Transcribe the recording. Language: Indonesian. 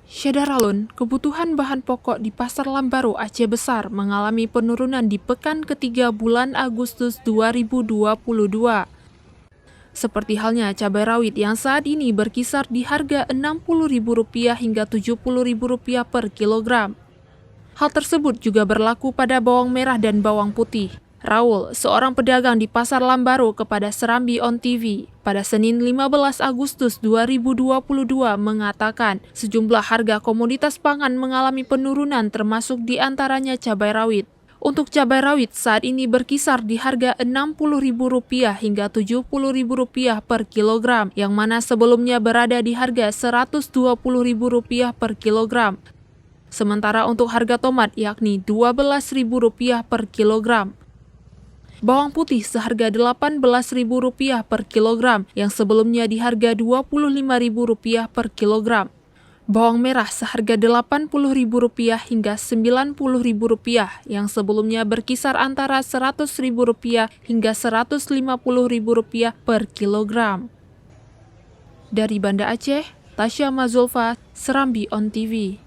Syedaralun, kebutuhan bahan pokok di Pasar Lambaru, Aceh Besar mengalami penurunan di pekan ketiga bulan Agustus 2022. Seperti halnya cabai rawit yang saat ini berkisar di harga Rp60.000 hingga Rp70.000 per kilogram. Hal tersebut juga berlaku pada bawang merah dan bawang putih. Raul, seorang pedagang di Pasar Lambaru kepada Serambi On TV, pada Senin 15 Agustus 2022 mengatakan sejumlah harga komoditas pangan mengalami penurunan termasuk diantaranya cabai rawit. Untuk cabai rawit saat ini berkisar di harga Rp60.000 hingga Rp70.000 per kilogram, yang mana sebelumnya berada di harga Rp120.000 per kilogram. Sementara untuk harga tomat yakni Rp12.000 per kilogram. Bawang putih seharga Rp18.000 per kilogram, yang sebelumnya di harga Rp25.000 per kilogram. Bawang merah seharga Rp80.000 hingga Rp90.000, yang sebelumnya berkisar antara Rp100.000 hingga Rp150.000 per kilogram. Dari Banda Aceh, Tasya Mazulfa, Serambi On TV.